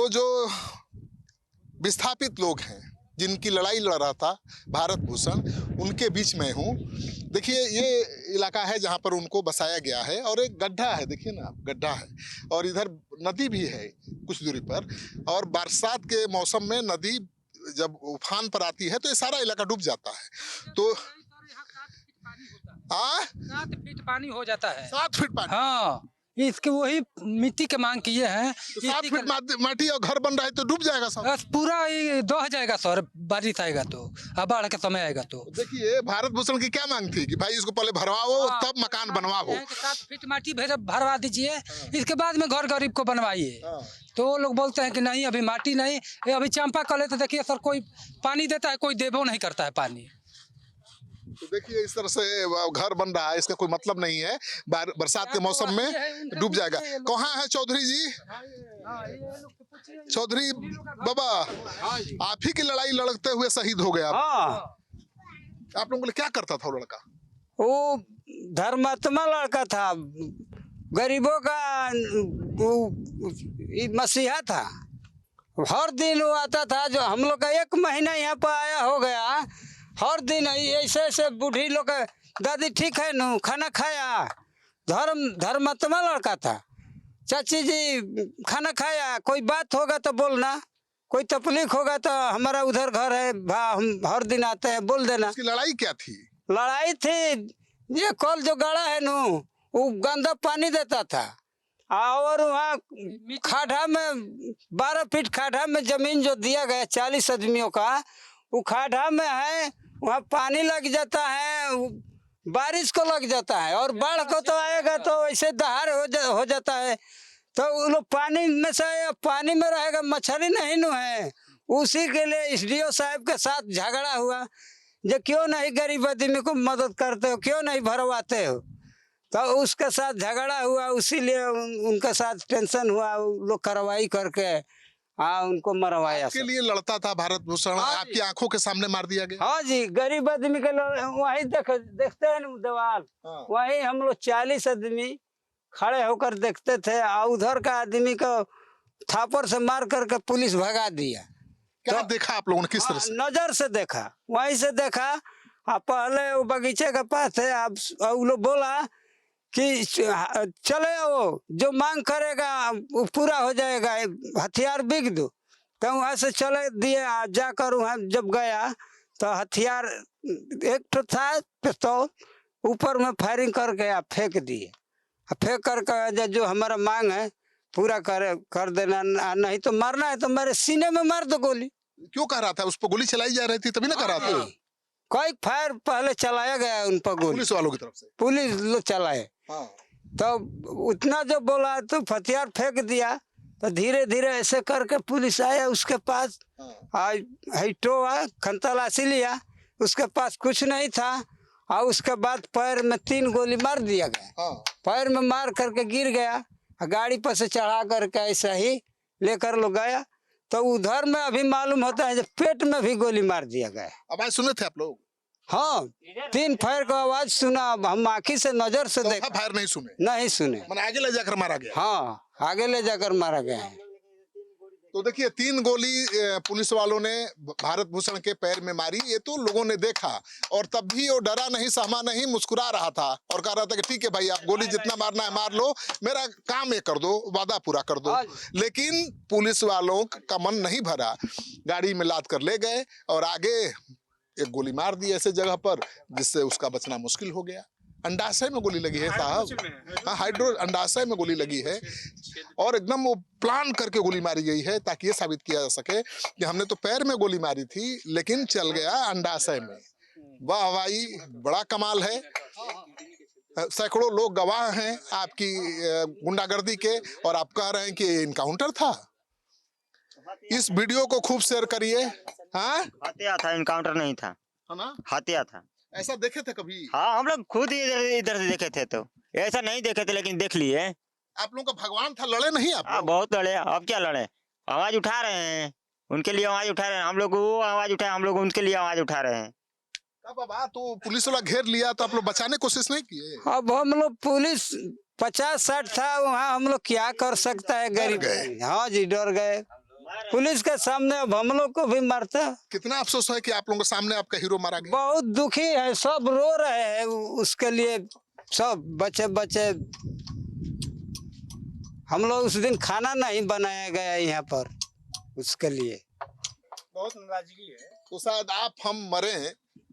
जो विस्थापित लोग हैं जिनकी लड़ाई लड़ रहा था भारत भूषण, उनके बीच में हूँ। देखिए ये इलाका है जहाँ पर उनको बसाया गया है और एक गड्ढा है, देखिए ना गड्ढा है, और इधर नदी भी है कुछ दूरी पर। और बरसात के मौसम में नदी जब उफान पर आती है तो ये सारा इलाका डूब जाता है। तो 7 फीट पानी हो जाता है। 7 फीट पानी? हाँ, इसकी वही मिट्टी के मांग किए हैं। तो 7 फीट माटी और घर बन रहा है तो डूब जाएगा सब। बस पूरा ये दह जाएगा सर, बारिश आएगा तो, बाढ़ का समय आएगा तो। देखिए भारत भूषण की क्या मांग थी कि भाई इसको पहले भरवाओ तब मकान बनवाओ। 7 फीट माटी भरवा दीजिए, इसके बाद में घर गरीब को बनवाइए। तो वो लोग बोलते हैं कि नहीं अभी माटी नहीं, अभी चंपा कल है तो देखिए सर कोई पानी देता है, कोई देवो नहीं करता है पानी। तो देखिए इस तरह से घर बन रहा है, इसका कोई मतलब नहीं है, बरसात के मौसम में डूब जाएगा। कहाँ है चौधरी जी? चौधरी बाबा, आप ही की लड़ाई लड़ते हुए शहीद हो गया। आप लोगों को क्या करता था वो लड़का? वो धर्मात्मा लड़का था, गरीबों का मसीहा था। हर दिन वो आता था, जो हम लोग का 1 महीना यहाँ पर आया हो गया, हर दिन ऐसे ऐसे बूढ़ी लोग दादी ठीक है नू खाना खाया। धर्मात्मा लड़का था। चाची जी खाना खाया, कोई बात होगा तो बोलना, कोई तकलीफ होगा तो हमारा उधर घर है, हम हर दिन आते हैं, बोल देना। उसकी लड़ाई क्या थी? लड़ाई थी ये कल जो गाड़ा है नू, वो गंदा पानी देता था। और वहाँ खाड़ा में 12 फीट खाड़ा में जमीन जो दिया गया 40 आदमियों का, वो खाड़ा में है, वहाँ पानी लग जाता है, बारिश को लग जाता है, और बाढ़ को तो आएगा तो ऐसे दहाड़ हो जाता है। तो वो लोग पानी में से, पानी में रहेगा, मछली नहीं न है। उसी के लिए एसडीओ साहब के साथ झगड़ा हुआ, जो क्यों नहीं गरीब आदमी को मदद करते हो, क्यों नहीं भरवाते हो। तो उसके साथ झगड़ा हुआ, उसीलिए उनके साथ टेंशन हुआ, लोग कार्रवाई करके उनको मरवाया। आपके लिए लड़ता था भारत भूषण, आपकी आंखों के सामने मार दिया गया। हाँ जी, गरीब आदमी के वही देखते हैं ना दीवार, वही हम लोग 40 आदमी खड़े होकर देखते थे, और उधर का आदमी को थापर से मार करके पुलिस भगा दिया। क्या देखा आप लोगों ने, किस तरह से? नजर से देखा, वहीं से देखा। पहले वो बगीचे के पास थे, आप वो लोग बोला कि चले वो जो मांग करेगा वो पूरा हो जाएगा, हथियार बिक दो। तो वहाँ से चले दिए, जाकर वहाँ जब गया तो हथियार एक तो था पिस्तौल, ऊपर में फायरिंग करके आप फेंक दिए। फेंक करके जो हमारा मांग है पूरा कर देना, नहीं तो मारना है तो मेरे सीने में मार दो गोली। क्यों कर रहा था? उस पर गोली चलाई जा रही थी तभी ना कर रहा था? कई फायर पहले चलाया गया उन पर गोली, पुलिस वालों की तरफ से। पुलिस लोग चलाए। तो उतना जब बोला तो हथियार फेंक दिया, तो धीरे धीरे ऐसे करके पुलिस आया उसके पास, खंतलाशी लिया, उसके पास कुछ नहीं था। और उसके बाद पैर में 3 गोली मार दिया गया। पैर में मार करके गिर गया, गाड़ी पर से चढ़ा करके ऐसा ही लेकर लोग गया। तो उधर में अभी मालूम होता है जब पेट में भी गोली मार दिया गया। आवाज सुने थे आप लोग? हाँ, 3 फायर का आवाज सुना, हम आँखी से नजर से देखा। फायर नहीं सुने? नहीं सुने। मैंने आगे ले जाकर मारा गया? हाँ, आगे ले जाकर मारा गया है। तो देखिए 3 गोली पुलिस वालों ने भारत भूषण के पैर में मारी, ये तो लोगों ने देखा, और तब भी वो डरा नहीं, सहमा नहीं, मुस्कुरा रहा था और कह रहा था कि ठीक है भाई, आप गोली जितना मारना है मार लो, मेरा काम ये कर दो, वादा पूरा कर दो। लेकिन पुलिस वालों का मन नहीं भरा, गाड़ी में लाद कर ले गए और आगे एक गोली मार दी ऐसे जगह पर जिससे उसका बचना मुश्किल हो गया। अंडाशय में गोली लगी है साहब, हाँ, हाइड्रो अंडाशय में गोली लगी है, और एकदम वो प्लान करके गोली मारी गई है ताकि ये साबित किया जा सके कि हमने तो पैर में गोली मारी थी लेकिन चल गया अंडाशय में। वाह भाई, बड़ा कमाल है। सैकड़ों लोग गवाह हैं आपकी गुंडागर्दी के, और आप कह रहे हैं कि इनकाउंटर था। इस वीडियो को खूब शेयर करिए। हाँ, हत्या था, इनकाउंटर नहीं था, है ना, हत्या था। ऐसा देखे थे कभी? हाँ, हम लोग खुद ही इधर से देखे थे, तो ऐसा नहीं देखे थे, लेकिन देख लिए। आप लोगों का भगवान था, लड़े नहीं आप? बहुत लड़े। अब क्या लड़े, आवाज उठा रहे हैं, उनके लिए आवाज उठा रहे हैं। हम लोग वो आवाज उठाए, हम लोग उनके लिए आवाज उठा रहे हैं। बाबा, तो पुलिस वाला घेर लिया तो आप लोग बचाने की कोशिश नहीं किए? अब हम लोग पुलिस 50-60 था वहाँ, हम लोग क्या कर सकता है, गरीब। हाँ जी, डर गए। पुलिस के सामने अब हम लोग को भी मारता। कितना अफसोस है कि आप लोगों के सामने आपका हीरो मारा गया। बहुत दुखी है, सब रो रहे हैं उसके लिए, सब बच्चे बच्चे। हम लोग उस दिन खाना नहीं बनाया गया यहाँ पर उसके लिए, बहुत नाराजगी है। तो शायद आप हम मरे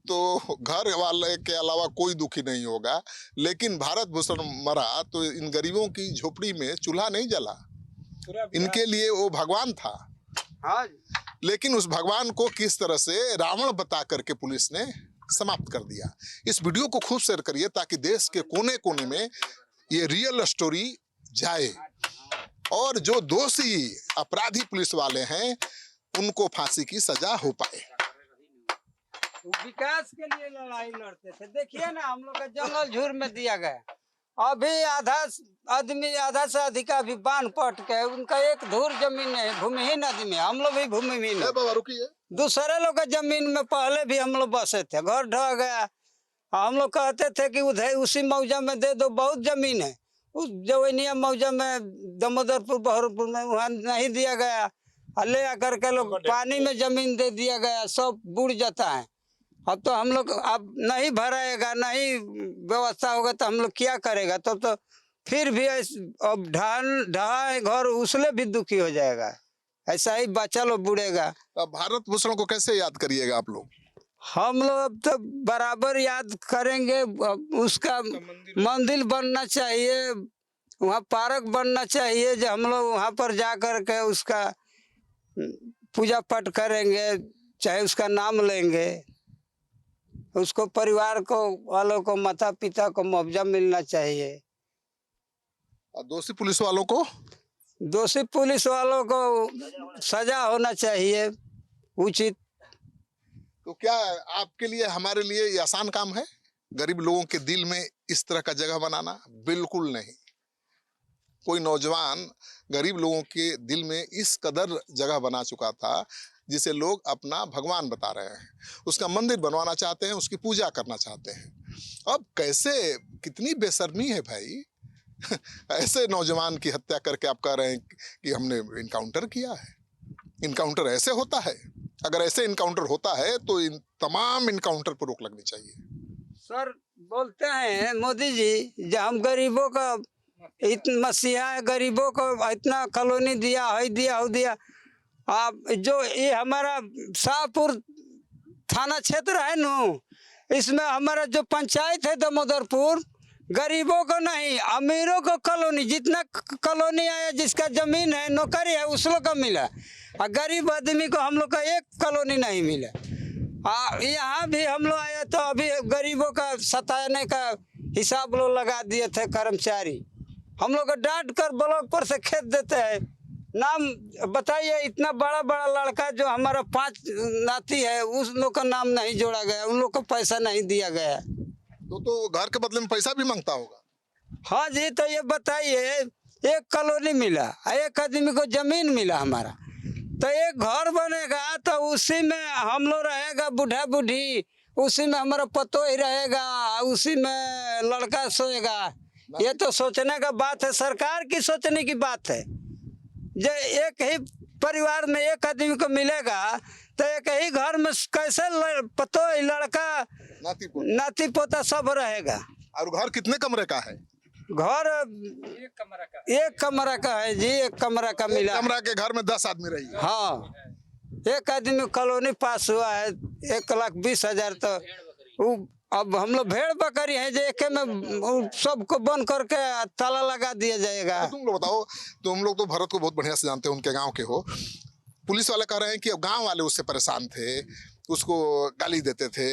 तो घर वाले के अलावा कोई दुखी नहीं होगा, लेकिन भारत भूषण मरा तो इन गरीबों की झोपड़ी में चूल्हा नहीं जला, इनके लिए वो भगवान था। हाँ, लेकिन उस भगवान को किस तरह से रावण बता करके पुलिस ने समाप्त कर दिया। इस वीडियो को खूब शेयर करिए ताकि देश के कोने कोने में ये रियल स्टोरी जाए और जो दोषी अपराधी पुलिस वाले हैं उनको फांसी की सजा हो पाए। विकास के लिए लड़ाई लड़ते थे। देखिए ना, हम लोग का जंगल झूर में दिया गया, अभी आधा आदमी, आधा से अधिक अभी बांध पट के, उनका एक धूर जमीन है, भूमिहीन आदमी, हम लोग भी भूमिहीन है। बाबा रुकिए, दूसरे लोग का जमीन में पहले भी हम लोग बसे थे, घर ढह गया, हम लोग कहते थे कि उधर उसी मौजा में दे दो, बहुत जमीन है उस जवैनिया मौजा में, दामोदरपुर बहरपुर में, वहाँ नहीं दिया गया, ले आकर के लोग पानी में जमीन दे दिया गया, सब बुड़ जाता है। अब तो हम लोग अब नहीं भराएगा, नहीं व्यवस्था होगा तो हम लोग क्या करेगा, तो फिर भी अब ढहा है घर, उसले भी दुखी हो जाएगा, ऐसा ही बच्चा लोग बुड़ेगा। अब भारत भूषण को कैसे याद करिएगा आप लोग? हम लोग अब तो बराबर याद करेंगे, उसका मंदिर बनना चाहिए, वहाँ पार्क बनना चाहिए, जो हम लोग वहाँ पर जा कर के उसका पूजा पाठ करेंगे, चाहे उसका नाम लेंगे, उसको परिवार को वालों को, माता पिता को मुआवजा मिलना चाहिए। और दोषी पुलिस वालों को? दोषी पुलिस वालों को सजा होना चाहिए उचित। तो क्या आपके लिए, हमारे लिए ये आसान काम है गरीब लोगों के दिल में इस तरह का जगह बनाना? बिल्कुल नहीं। कोई नौजवान गरीब लोगों के दिल में इस कदर जगह बना चुका था जिसे लोग अपना भगवान बता रहे हैं, उसका मंदिर बनवाना चाहते हैं, उसकी पूजा करना चाहते हैं। अब कैसे, कितनी बेशर्मी है भाई ऐसे नौजवान की हत्या करके आप कह रहे हैं कि हमने इनकाउंटर किया है। इनकाउंटर ऐसे होता है? अगर ऐसे इनकाउंटर होता है तो इन तमाम इनकाउंटर पर रोक लगनी चाहिए। सर बोलते हैं मोदी जी, जब हम गरीबों का इतना मसीहा है, गरीबों को इतना कॉलोनी दिया, है दिया, हो दिया, आप जो ये हमारा शाहपुर थाना क्षेत्र है नु, इसमें हमारा जो पंचायत है दामोदरपुर, गरीबों को नहीं, अमीरों को कॉलोनी, जितना कॉलोनी आया, जिसका जमीन है, नौकरी है, उस लोग का मिला, और गरीब आदमी को हम लोग का एक कॉलोनी नहीं मिला। यहाँ भी हम लोग आए तो अभी गरीबों का सताने का हिसाब लोग लगा दिए थे कर्मचारी, हम लोग को डांट कर ब्लॉक पर से खेत देते हैं। नाम बताइए, इतना बड़ा बड़ा लड़का जो हमारा 5 नाती है, उस लोग का नाम नहीं जोड़ा गया, उन लोग को पैसा नहीं दिया गया। तो घर के बदले में पैसा भी मांगता होगा। हाँ जी, तो ये बताइए, एक कॉलोनी मिला, एक आदमी को जमीन मिला हमारा, तो एक घर बनेगा तो उसी में हम लोग रहेगा, बूढ़ा बूढ़ी उसी में, हमारा पतो ही रहेगा, उसी में लड़का सोएगा। ये तो सोचने का बात है, सरकार की सोचने की बात है। जो एक ही परिवार में एक आदमी को मिलेगा तो एक ही घर में कैसे पतो लड़का नाती पोता सब रहेगा। और घर कितने कमरे का है? घर एक कमरा का है जी, एक कमरा का मिला। कमरा के घर में 10 आदमी रही। हाँ, एक आदमी कॉलोनी पास हुआ है, 1,20,000, तो वो अब हम लोग भेड़ बकरी है, जो एक में सबको बंद करके ताला लगा दिया जाएगा। तो तुम लोग बताओ, तुम लोग तो भरत को बहुत बढ़िया से जानते हो, उनके गांव के हो। पुलिस वाले कह रहे हैं कि अब गांव वाले उससे परेशान थे, उसको गाली देते थे।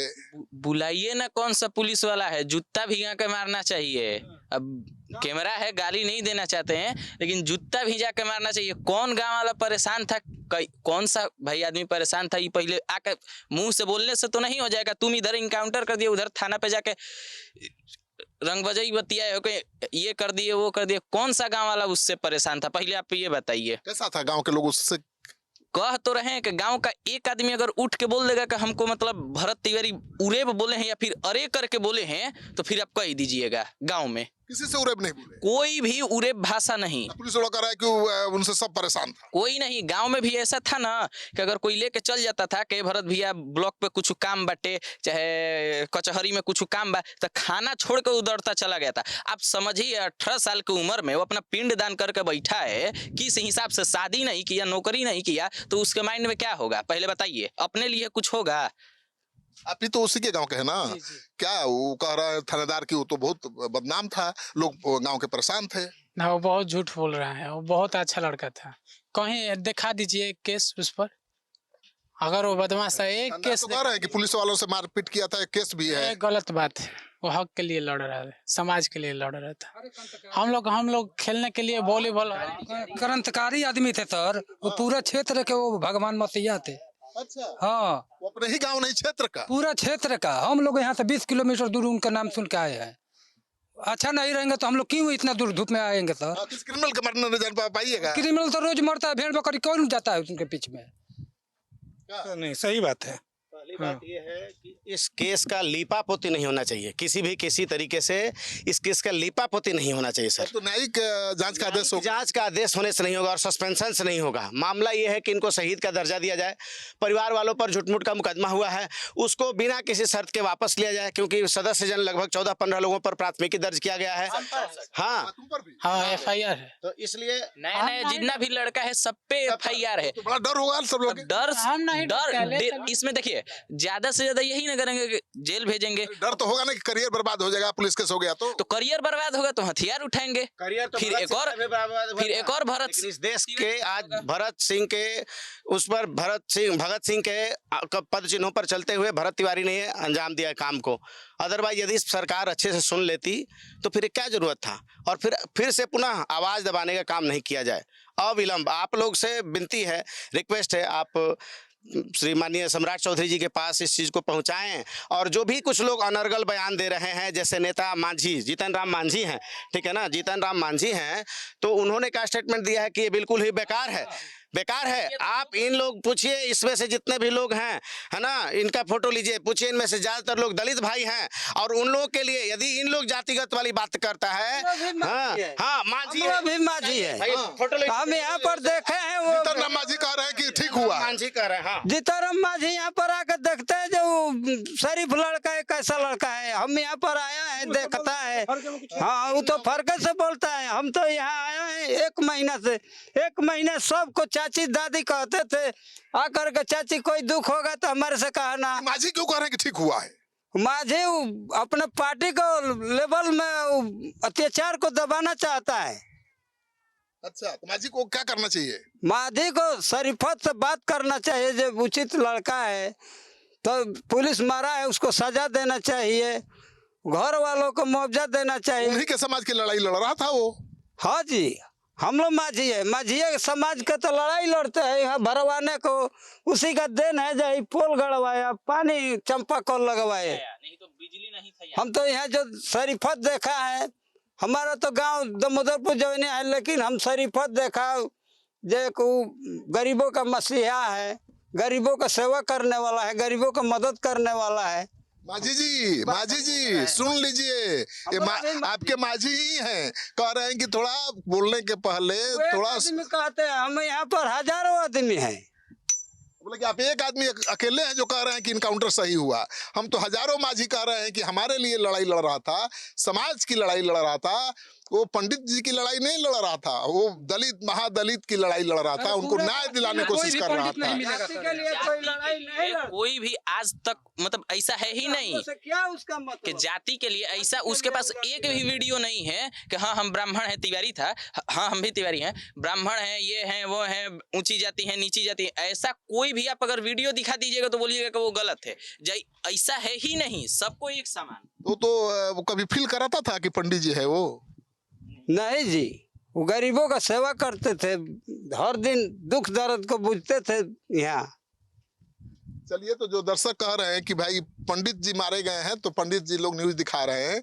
बुलाइए ना, कौन सा पुलिस वाला है, जूता भिगा के मारना चाहिए। अब कैमरा है, गाली नहीं देना चाहते हैं, लेकिन जूता भिजा के मारना चाहिए। कौन गांव वाला परेशान था, कौन सा भाई आदमी परेशान था, ये पहले आकर मुंह से बोलने से तो नहीं हो जाएगा। तुम इधर इनकाउंटर कर दिए, उधर थाना पे जाके रंगबजाई बतियाए हो कि ये कर दिए, वो कर दिए। कौन सा गाँव वाला उससे परेशान था, पहले आप ये बताइए। कैसा था गाँव के लोग उससे? कह तो रहे हैं कि गांव का एक आदमी अगर उठ के बोल देगा कि हमको मतलब भरत तिवारी उरेब बोले हैं या फिर अरे करके बोले हैं, तो फिर आप कह दीजिएगा गांव में। किसी से उरेब नहीं बोले? कोई भी उरेब भाषा नहीं। पुलिस वाला कह रहा है कि उनसे सब परेशान था। कोई नहीं। गांव में भी ऐसा था ना कि अगर कोई लेके चल जाता था कि भरत भैया ब्लॉक पे कुछ काम बाटे, चाहे कचहरी में कुछ काम बा, तो खाना छोड़ के उधरता चला गया था। आप समझिए 18 साल की उम्र में वो अपना पिंड दान करके बैठा है, किस हिसाब से शादी नहीं किया, नौकरी नहीं किया, तो उसके माइंड में क्या होगा पहले बताइए? अपने लिए कुछ होगा? आप ही तो उसी के गांव के है ना? क्या वो कह रहा है थानेदार की वो तो बहुत बदनाम था, लोग गांव के परेशान थे। ना, वो बहुत झूठ बोल रहा है। वो बहुत अच्छा लड़का था। कहीं दिखा दीजिए एक केस उस पर, अगर वो बदमाश है। एक थानेदार केस तो कह रहे हैं कि पुलिस वालों से मारपीट किया था, एक केस भी है। ये गलत बात है। वो हक के लिए लड़ रहा है, समाज के लिए लड़ रहा था। हम लोग खेलने के लिए वॉलीबॉल। क्रांतिकारी आदमी थे सर, वो पूरा क्षेत्र के वो भगवान मसीहा थे। अच्छा, हाँ, वो अपने ही गांव नहीं क्षेत्र का? पूरा क्षेत्र का। हम लोग यहाँ से 20 किलोमीटर दूर उनका नाम सुन के आए हैं। अच्छा नहीं रहेंगे तो हम लोग क्यों इतना दूर धूप में आएंगे सर? किस क्रिमिनल के मरने न जान पाइएगा? क्रिमिनल तो रोज मरता है, भेड़ बकरी कौन जाता है उनके पीछे में? नहीं, सही बात है। पहली बात यह है कि इस केस का लीपापोती नहीं होना चाहिए, किसी तरीके से इस केस का लीपापोती नहीं होना चाहिए सर। तो न्यायिक जांच का आदेश होगा। जांच का आदेश होने से नहीं होगा और सस्पेंशन से नहीं होगा। मामला ये है कि इनको शहीद का दर्जा दिया जाए, परिवार वालों पर झूठ-मूठ का मुकदमा हुआ है उसको बिना किसी शर्त के वापस लिया जाए, क्योंकि सदस्य जन लगभग 14-15 लोगों पर प्राथमिकी दर्ज किया गया है। हाँ हाँ, FIR है। तो इसलिए नया जितना भी लड़का है सब पे FIR है। तो बड़ा डर होगा सब लोग। डर इसमें देखिए, ज्यादा से ज्यादा यही ना करेंगे कि जेल भेजेंगे। डर तो होगा ना कि करियर बर्बाद हो जाएगा, पुलिस केस हो गया तो करियर बर्बाद होगा तो हथियार उठाएंगे। करियर तो फिर एक और भरत लेकिन इस देश के आज भगत सिंह के पद चिन्हों पर चलते हुए भरत तिवारी ने अंजाम दिया काम को। अदरवाइज यदि सरकार अच्छे से सुन लेती तो फिर क्या जरूरत था? और फिर से पुनः आवाज दबाने का काम नहीं किया जाए। अविलंब आप लोग से विनती है, रिक्वेस्ट है, आप श्री माननीय सम्राट चौधरी जी के पास इस चीज़ को पहुंचाएं। और जो भी कुछ लोग अनर्गल बयान दे रहे हैं, जैसे नेता मांझी, जीतन राम मांझी हैं, ठीक है ना, जीतन राम मांझी हैं, तो उन्होंने क्या स्टेटमेंट दिया है कि ये बिल्कुल ही बेकार है। आप इन लोग पूछिए, इसमें से जितने भी लोग हैं, है ना, इनका फोटो लीजिए, पूछिए, इनमें से ज्यादातर लोग दलित भाई हैं। और उन लोगों के लिए यदि इन लोग जातिगत वाली बात करता है, हाँ मांझी है, फोटो हम यहाँ पर देखे हैं। वो जीतन राम मांझी कह रहे हैं कि ठीक हुआ। मांझी कह रहे हैं। हाँ, जीतन मांझी यहाँ पर आकर देखते हैं जो शरीफ लड़का है, कैसा लड़का है। हम यहाँ पर आया है, देखता है। हाँ, वो तो फर्क से बोलता है। हम तो यहाँ आया है 1 महीना से। 1 महीना सबको चाची दादी कहते थे आकर के, चाची कोई दुख होगा तो हमारे से कहना। मांझी क्यों कह रहे हैं कि ठीक हुआ है? मांझी अपने पार्टी को लेवल में अत्याचार को दबाना चाहता है। अच्छा, तो मांझी को क्या करना चाहिए? मांझी को शरीफत से बात करना चाहिए। जब उचित लड़का है तो पुलिस मारा है, उसको सजा देना चाहिए, घर वालों को मुआवजा देना चाहिए। उन्हीं के समाज की लड़ाई लड़ रहा था वो। हाँ जी, हम लोग माझी समाज के तो लड़ाई लड़ते हैं यहाँ भरवाने को। उसी का देन है जो पोल गड़वाया, पानी चंपा कॉल लगवाए। नहीं तो बिजली नहीं था। हम तो यहाँ जो शरीफत देखा है, हमारा तो गांव दामोदरपुर जौने है, लेकिन हम शरीफत देखा जो गरीबों का मसीहा है, गरीबों का सेवा करने वाला है, गरीबों का मदद करने वाला है। मांझी जी सुन लीजिए, ये आपके मांझी ही हैं, कह रहे हैं कि थोड़ा बोलने के पहले थोड़ा कहते हैं। हम यहाँ पर हजारों आदमी हैं। बोले कि आप एक आदमी अकेले हैं जो कह रहे हैं कि इनकाउंटर सही हुआ। हम तो हजारों मांझी कह रहे हैं कि हमारे लिए लड़ाई लड़ रहा था, समाज की लड़ाई लड़ रहा था। वो पंडित जी की लड़ाई नहीं लड़ रहा था, वो दलित महादलित की लड़ाई लड़ रहा था, उनको न्याय दिलाने की कोशिश कर रहा था। कोई भी आज तक मतलब ऐसा है ही नहीं क्या उसका मतलब कि जाति के लिए ऐसा उसके पास एक भी वीडियो नहीं है कि हाँ हम ब्राह्मण हैं, तिवारी था, हाँ हम भी तिवारी हैं, ब्राह्मण हैं, ये हैं, वो हैं, ऊंची जाति है, नीची जाति है। ऐसा कोई भी आप अगर वीडियो दिखा दीजिएगा तो बोलिएगा कि वो गलत है। ऐसा है ही नहीं, सबको एक समान। वो कभी फील कराता था कि पंडित जी है वो? नहीं जी, वो गरीबों का सेवा करते थे, हर दिन दुख दर्द को बुझते थे यहाँ। चलिए, तो जो दर्शक कह रहे हैं कि भाई पंडित जी मारे गए हैं, तो पंडित जी लोग न्यूज दिखा रहे हैं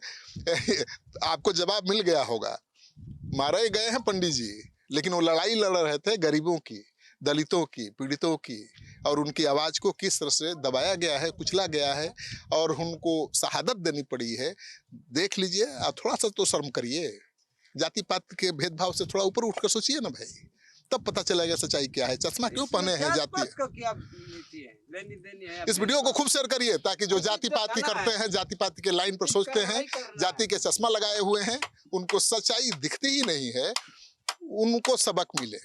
आपको जवाब मिल गया होगा। मारे गए हैं पंडित जी, लेकिन वो लड़ाई लड़ रहे थे गरीबों की, दलितों की, पीड़ितों की, और उनकी आवाज़ को किस तरह से दबाया गया है, कुचला गया है और उनको शहादत देनी पड़ी है, देख लीजिए। आप थोड़ा सा तो शर्म करिए, जाति पात के भेदभाव से थोड़ा ऊपर उठकर सोचिए ना भाई, तब पता चलेगा सच्चाई क्या है। चश्मा क्यों पहने हैं जाति? इस वीडियो को खूब शेयर करिए ताकि जो जाति पाति करते हैं, जाति पाति के लाइन पर सोचते हैं, जाति के चश्मा लगाए हुए हैं, उनको सच्चाई दिखती ही नहीं है, उनको सबक मिले।